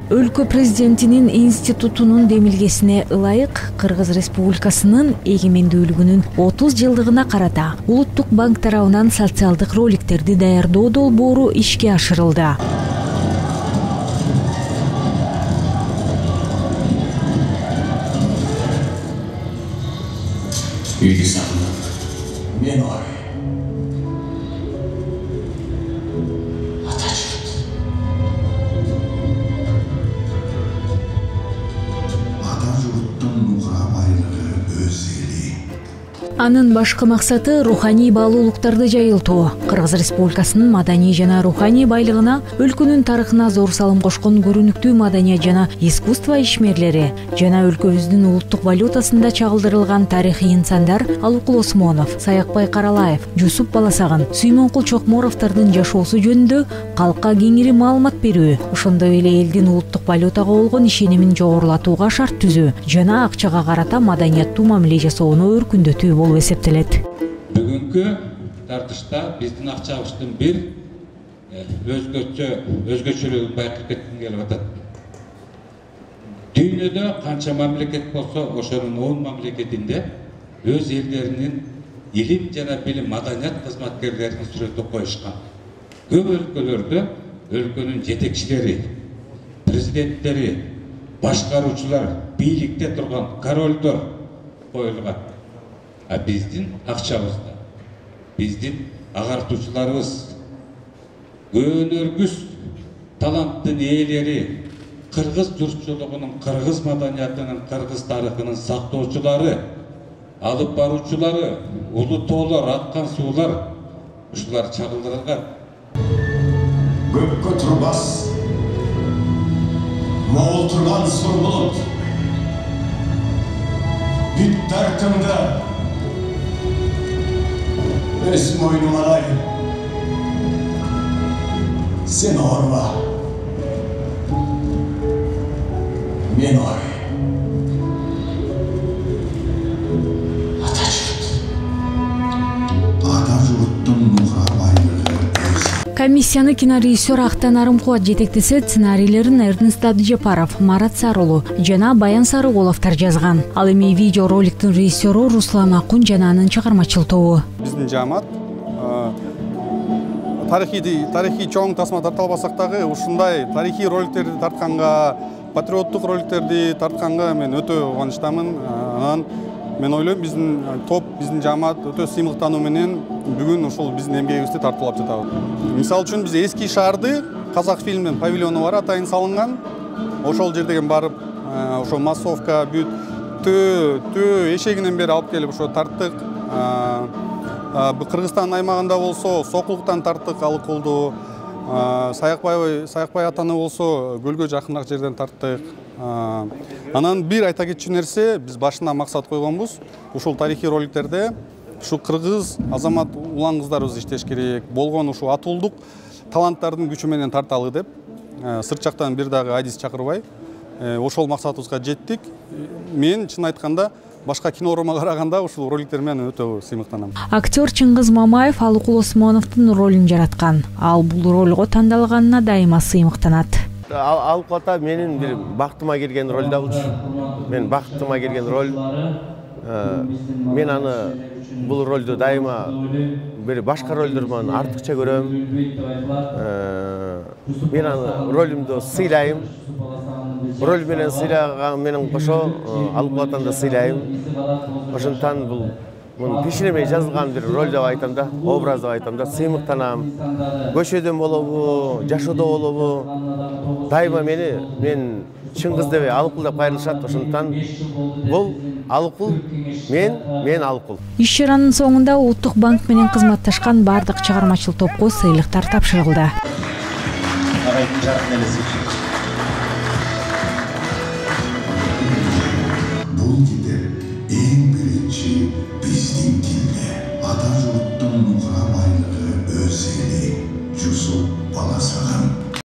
Өлкө президентинин институтунун демилгесине ылайык Кыргыз Республикасынын эгемендүүлүгүнүн 30 жылдыгына карата Улуттук банк тарабынан социалдык роликтерди даярдоо долбоору ишке ашырылды. Мен ой. Анын башкы максаты руханий баалуулуктарды жайылтуу. Кыргыз Республикасынын маданий жана руханий байлыгына, өлкөнүн тарыхына зор салым кошкон көрүнүктүү маданият жана искусство ишмерлери жана өлкөбүздүн улуттук валютасында чагылдырылган тарыхый инсандар Алыкул Осмонов, Саякбай Каралаев, Жусуп Баласагын, Сүймөнкул Чокморовдордун жашоосу жөнүндө калкка кеңири маалымат берүү, ошондой эле элдин улуттук валютага болгон ишенимин жогорулатууга шарт түзүү жана акчага карата маданияттуу мамиле жасоону өркүндөтүү болуп эсептелет. Бүгүнкү тартышта биздин акчабыздын бир өзгөчөлүгүн байкап кетким келип атат. Дүйнөдө канча мамлекет болсо, ошонун 10 мамлекетинде өз элдеринин илим жана билим маданият кызматкерлеринин сүрөтүн коюшкан. Көп өлкөлөрдө өлкөнүн жетекчилери, президенттери, башкаруучулар, бийликте турган королдор коюлган. А биздин акчабызда, биздин агартуучуларыбыз, өнөргүс таланттын ээлери, кыргыз журтчулугунун, кыргыз маданиятынын, кыргыз тарыхынын сактоочулары, алып баруучулары, улутоолор, аккан суулар ушулар чагылдырылган. Көккө турбас, могул турган сур булут, бүт тартымды өз мойнума алайын. Сен орба, мен ой. Ата журттун нура байлыгы. Комиссияны кинорежиссер Актан Арымкулат жетектесе, сценарийлерин Эрнест Абдыжапаров, Марат Сарулу жана Баян Сарыголовдор жазган. Ал эми видео роликтин режиссеру Руслан Акун жана анын чыгармачыл тобу. Биздин жаамат тарихи чоң тасма тарта албасак дагы ушундай тарихи роликтерди тартканга, патриоттук роликтерди тартканга мен өтө кубанычтамын. Анан мен ойлойм биздин топ, биздин жаамат өтө сыймыктануу менен бүгүн ушул биздин эмгегибизди тартуулап жатабыз. Мисалы үчүн биз эски шаарды казак фильмдин павильону бар, атайын салынган. Ошол жерден барып, ошо массовка бүт төө эшегинен бери алып келип ошо тарттык. Кыргызстан аймагында болсо Сокулуктан тарттык, Алыкулду. Саякбай атаны болсо көлгө жакыныраак жерден тарттык. Анан бир айта кетчү нерсе, биз башына максат койгонбуз. Ушул тарихи роликтерде ушу кыргыз азамат улан кыздарыбыз иштеш керек. Болгон ушу атуулдук таланттардын күчү менен тарталы деп сырт жактан бир дагы айдис чакырбай ошол максатыбызга жеттик. Мен чын айтканда башка кинорума караганда ушул роликтер менен өтө сыймыктанам. Актер Чыңгыз Мамаев Алыкул Осмоновдун ролун жараткан. Ал бул ролго тандалганына дайыма сыймыктанат. Алыкул ата менин бир бактыма келген роль да болчу. Мен бактыма келген роль. Мен аны бул ролду дайыма бир башка ролдордон артыкча көрөм. Мен аны ролумду сыйлайм. Роль менен сыйлаган менен кошо Алыкул атаны да сыйлайм. Ошондон бул муну пеширеме жазылган бир роль деп айтам да, образ деп айтам да, сыймыктанам. Көчөдөн болобу, жашоодо болобу, дайыма мен Чыңгыз деп Алыкул деп кайрылышат. Ошондон бул Алыкул, мен Алыкул. Иш чаранын соңунда Улуттук банк менен кызматташкан бардык чыгармачыл топко сыйлыктар тапшырылды.